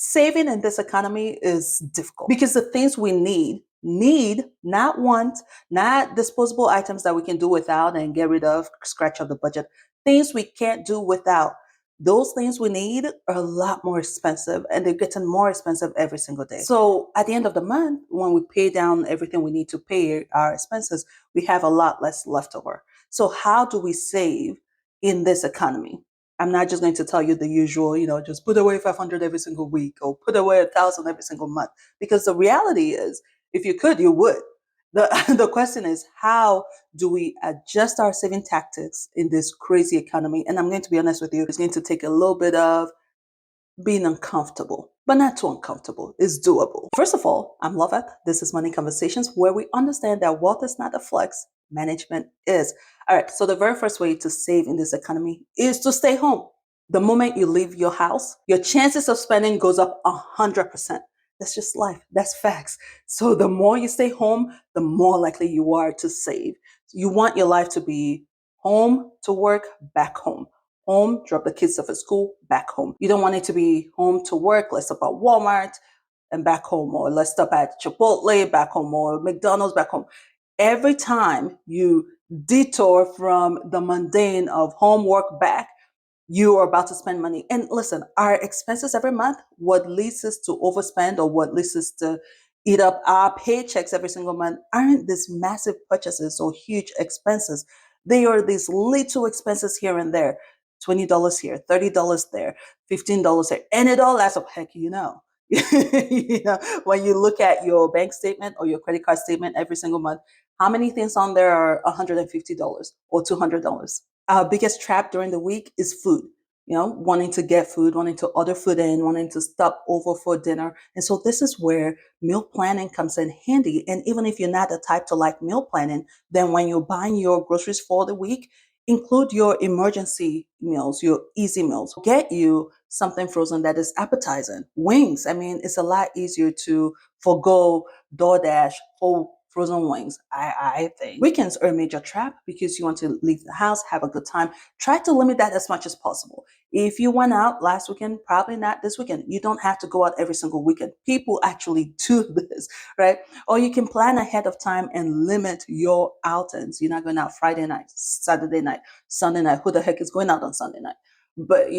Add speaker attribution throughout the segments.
Speaker 1: Saving in this economy is difficult because the things we need, not want, not disposable items that we can do without and get rid of, scratch off the budget, things we can't do without. Those things we need are a lot more expensive and they're getting more expensive every single day. So at the end of the month, when we pay down everything we need to pay our expenses, we have a lot less left over. So how do we save in this economy? I'm not just going to tell you the usual, just put away 500 every single week or put away 1,000 every single month. Because the reality is, if you could, you would. The question is, how do we adjust our saving tactics in this crazy economy? And I'm going to be honest with you, it's going to take a little bit of being uncomfortable, but not too uncomfortable. It's doable. First of all, I'm Loveth. This is Money Conversations, where we understand that wealth is not a flex, management is. All right, so the very first way to save in this economy is to stay home. The moment you leave your house, your chances of spending goes up 100%. That's just life. That's facts. So the more you stay home, the more likely you are to save. You want your life to be home to work, back home. Home, drop the kids off at school, back home. You don't want it to be home to work, let's stop at Walmart and back home, or let's stop at Chipotle, back home, or McDonald's, back home. Every time you detour from the mundane of home, work, back, you are about to spend money. And listen, our expenses every month, what leads us to overspend or what leads us to eat up our paychecks every single month, aren't these massive purchases or huge expenses. They are these little expenses here and there. $20 here, $30 there, $15 there, and it all adds up. Heck, when you look at your bank statement or your credit card statement every single month, how many things on there are $150 or $200? Our biggest trap during the week is food. Wanting to get food, wanting to order food in, wanting to stop over for dinner. And so this is where meal planning comes in handy. And even if you're not the type to like meal planning, then when you're buying your groceries for the week, include your emergency meals, your easy meals. Get you something frozen that is appetizing. Wings. I mean, it's a lot easier to forgo DoorDash for frozen wings, I think. Weekends are a major trap because you want to leave the house, have a good time. Try to limit that as much as possible. If you went out last weekend, probably not this weekend. You don't have to go out every single weekend. People actually do this, right? Or you can plan ahead of time and limit your outings. You're not going out Friday night, Saturday night, Sunday night. Who the heck is going out on Sunday night? But,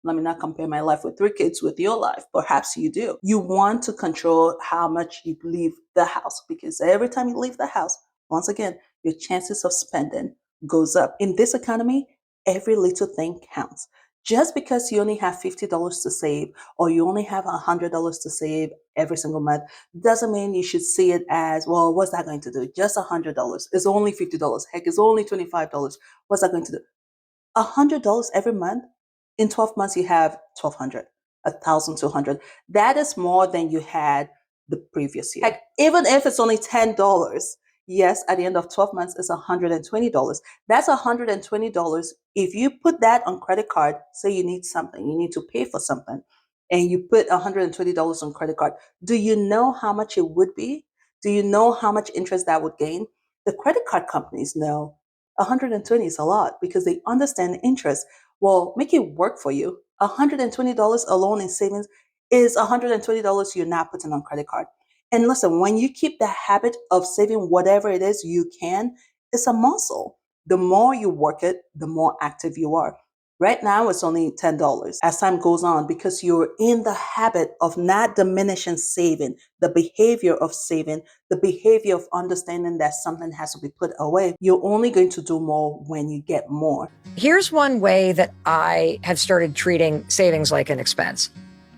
Speaker 1: let me not compare my life with 3 kids with your life. Perhaps you do. You want to control how much you leave the house, because every time you leave the house, once again, your chances of spending goes up. In this economy, every little thing counts. Just because you only have $50 to save or you only have $100 to save every single month doesn't mean you should see it as, well, what's that going to do? Just $100. It's only $50. Heck, it's only $25. What's that going to do? $100 every month. In 12 months, you have 1,200, 1,200. That is more than you had the previous year. Heck, even if it's only $10, yes, at the end of 12 months, it's $120. That's $120. If you put that on credit card, say you need something, you need to pay for something, and you put $120 on credit card, do you know how much it would be? Do you know how much interest that would gain? The credit card companies know 120 is a lot because they understand interest. Well, make it work for you. $120 alone in savings is $120 you're not putting on credit card. And listen, when you keep the habit of saving whatever it is you can, it's a muscle. The more you work it, the more active you are. Right now, it's only $10 as time goes on because you're in the habit of not diminishing saving, the behavior of saving, the behavior of understanding that something has to be put away. You're only going to do more when you get more.
Speaker 2: Here's one way that I have started treating savings like an expense.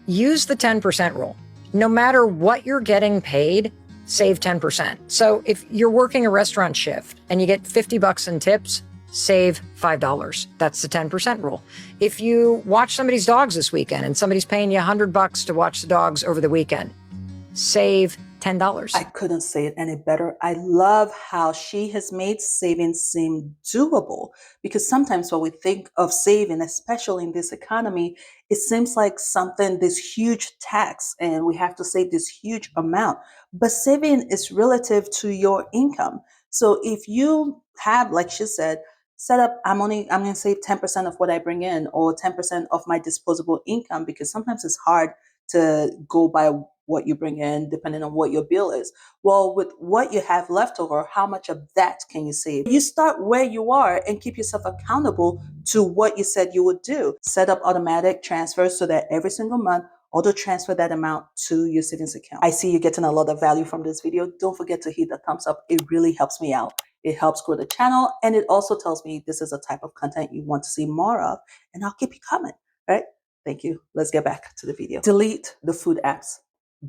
Speaker 2: Use the 10% rule. No matter what you're getting paid, save 10%. So if you're working a restaurant shift and you get $50 in tips, save $5. That's the 10% rule. If you watch somebody's dogs this weekend and somebody's paying you $100 to watch the dogs over the weekend, save $10.
Speaker 1: I couldn't say it any better. I love how she has made saving seem doable, because sometimes when we think of saving, especially in this economy, it seems like something, this huge tax, and we have to save this huge amount. But saving is relative to your income. So if you have, like she said, set up, I'm going to save 10% of what I bring in or 10% of my disposable income, because sometimes it's hard to go by what you bring in, depending on what your bill is. Well, with what you have left over, how much of that can you save? You start where you are and keep yourself accountable to what you said you would do. Set up automatic transfers so that every single month, auto transfer that amount to your savings account. I see you getting a lot of value from this video. Don't forget to hit the thumbs up. It really helps me out. It helps grow the channel, and it also tells me this is a type of content you want to see more of, and I'll keep you coming, right? Thank you. Let's get back to the video. Delete the food apps.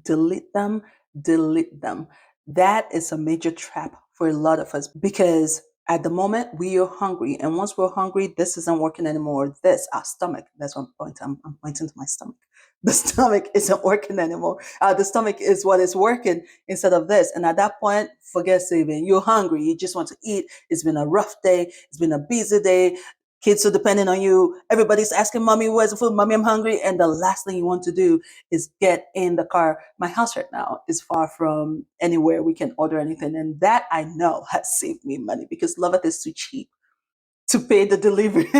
Speaker 1: Delete them, delete them. That is a major trap for a lot of us because at the moment we are hungry, and once we're hungry, this isn't working anymore. This, our stomach, that's what I'm pointing. I'm pointing to my stomach. The stomach isn't working anymore. The stomach is what is working instead of this. And at that point, forget saving. You're hungry. You just want to eat. It's been a rough day. It's been a busy day. Kids are depending on you. Everybody's asking mommy, where's the food? Mommy, I'm hungry. And the last thing you want to do is get in the car. My house right now is far from anywhere we can order anything. And that I know has saved me money because Lovett is too cheap to pay the delivery.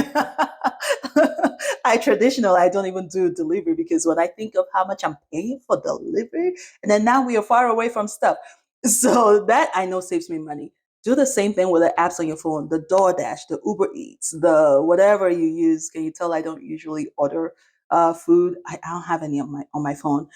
Speaker 1: I don't even do delivery because when I think of how much I'm paying for delivery, and then now we are far away from stuff. So that I know saves me money. Do the same thing with the apps on your phone, the DoorDash, the Uber Eats, the whatever you use. Can you tell I don't usually order food? I don't have any on my phone.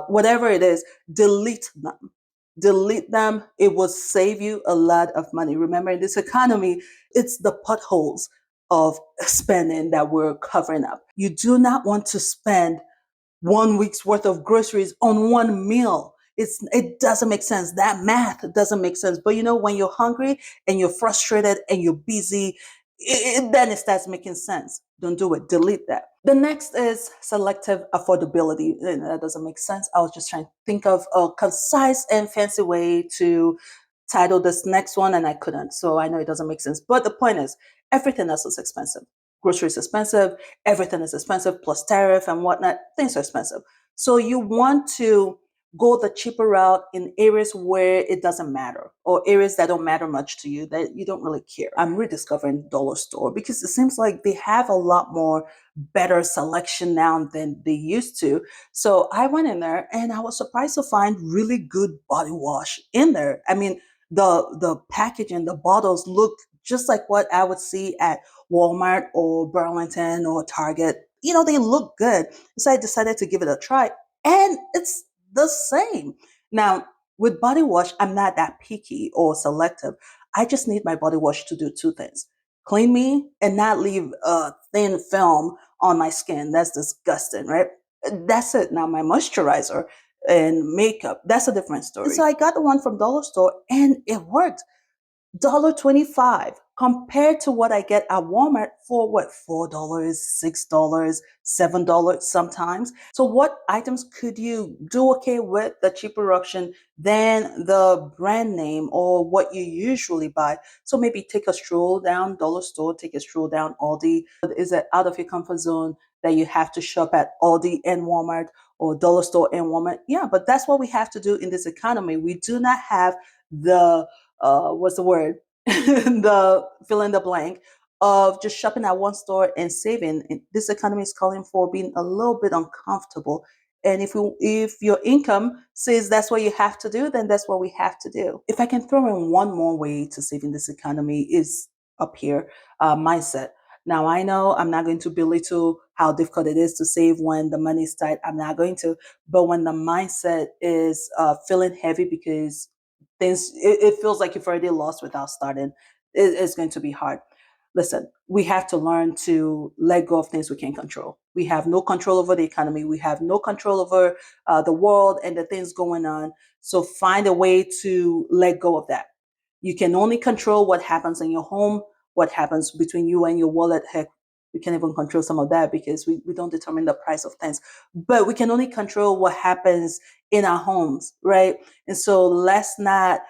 Speaker 1: Whatever it is, delete them. Delete them. It will save you a lot of money. Remember, in this economy, it's the potholes of spending that we're covering up. You do not want to spend 1 week's worth of groceries on one meal. It doesn't make sense. That math doesn't make sense. But you know, when you're hungry and you're frustrated and you're busy, then it starts making sense. Don't do it. Delete that. The next is selective affordability. That doesn't make sense. I was just trying to think of a concise and fancy way to title this next one, and I couldn't. So I know it doesn't make sense. But the point is, everything else is expensive. Groceries expensive, everything is expensive, plus tariff and whatnot. Things are expensive. So you want to go the cheaper route in areas where it doesn't matter, or areas that don't matter much to you, that you don't really care. I'm rediscovering dollar store because it seems like they have a lot more better selection now than they used to. So I went in there and I was surprised to find really good body wash in there. I mean, the packaging, the bottles look just like what I would see at Walmart or Burlington or Target. You know, they look good. So I decided to give it a try. And it's the same. Now, with body wash, I'm not that picky or selective. I just need my body wash to do two things: clean me and not leave a thin film on my skin. That's disgusting, right? That's it. Now, my moisturizer and makeup, that's a different story. So I got the one from Dollar Store and it worked. $1.25 compared to what I get at Walmart for what, $4, $6, $7 sometimes. So what items could you do okay with the cheaper option than the brand name or what you usually buy? So maybe take a stroll down Dollar Store, take a stroll down Aldi. Is it out of your comfort zone that you have to shop at Aldi and Walmart or Dollar Store and Walmart? Yeah, but that's what we have to do in this economy. We do not have the what's the word? The fill in the blank of just shopping at one store and saving. This economy is calling for being a little bit uncomfortable. And if your income says that's what you have to do, then that's what we have to do. If I can throw in one more way to save in this economy is up here, mindset. Now I know I'm not going to belittle how difficult it is to save when the money is tight. I'm not going to, but when the mindset is feeling heavy because it feels like you've already lost without starting, it's going to be hard. Listen, we have to learn to let go of things we can't control. We have no control over the economy. We have no control over the world and the things going on. So find a way to let go of that. You can only control what happens in your home, what happens between you and your wallet. Heck, we can't even control some of that because we don't determine the price of things. But we can only control what happens in our homes, right? And so let's not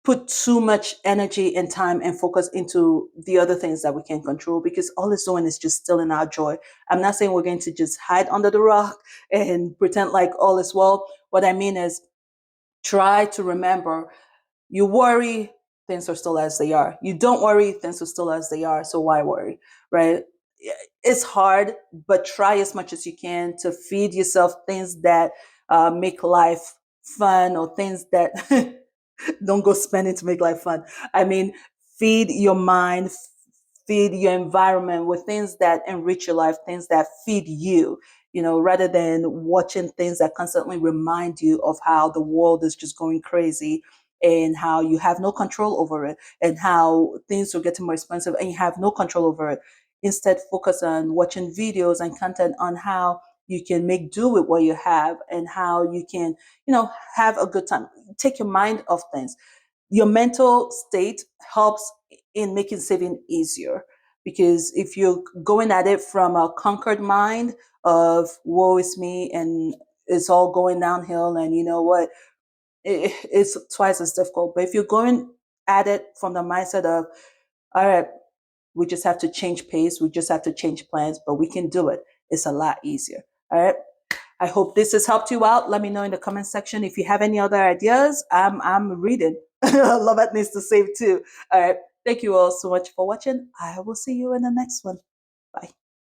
Speaker 1: put too much energy and time and focus into the other things that we can control, because all it's doing is just stealing our joy. I'm not saying we're going to just hide under the rock and pretend like all is well. What I mean is try to remember, you worry, things are still as they are. You don't worry, things are still as they are. So why worry, right? it's hard, but try as much as you can to feed yourself things that make life fun, or things that don't go spending to make life fun. I mean, feed your mind, feed your environment with things that enrich your life, things that feed you, rather than watching things that constantly remind you of how the world is just going crazy, and how you have no control over it, and how things are getting more expensive and you have no control over it. Instead, focus on watching videos and content on how you can make do with what you have, and how you can, have a good time. Take your mind off things. Your mental state helps in making saving easier, because if you're going at it from a conquered mind of woe is me and it's all going downhill, and you know what, it's twice as difficult. But if you're going at it from the mindset of, all right, we just have to change pace, we just have to change plans, but we can do it, it's a lot easier. All right. I hope this has helped you out. Let me know in the comment section if you have any other ideas. I'm reading. Lovette needs to save too. All right. Thank you all so much for watching. I will see you in the next one. Bye.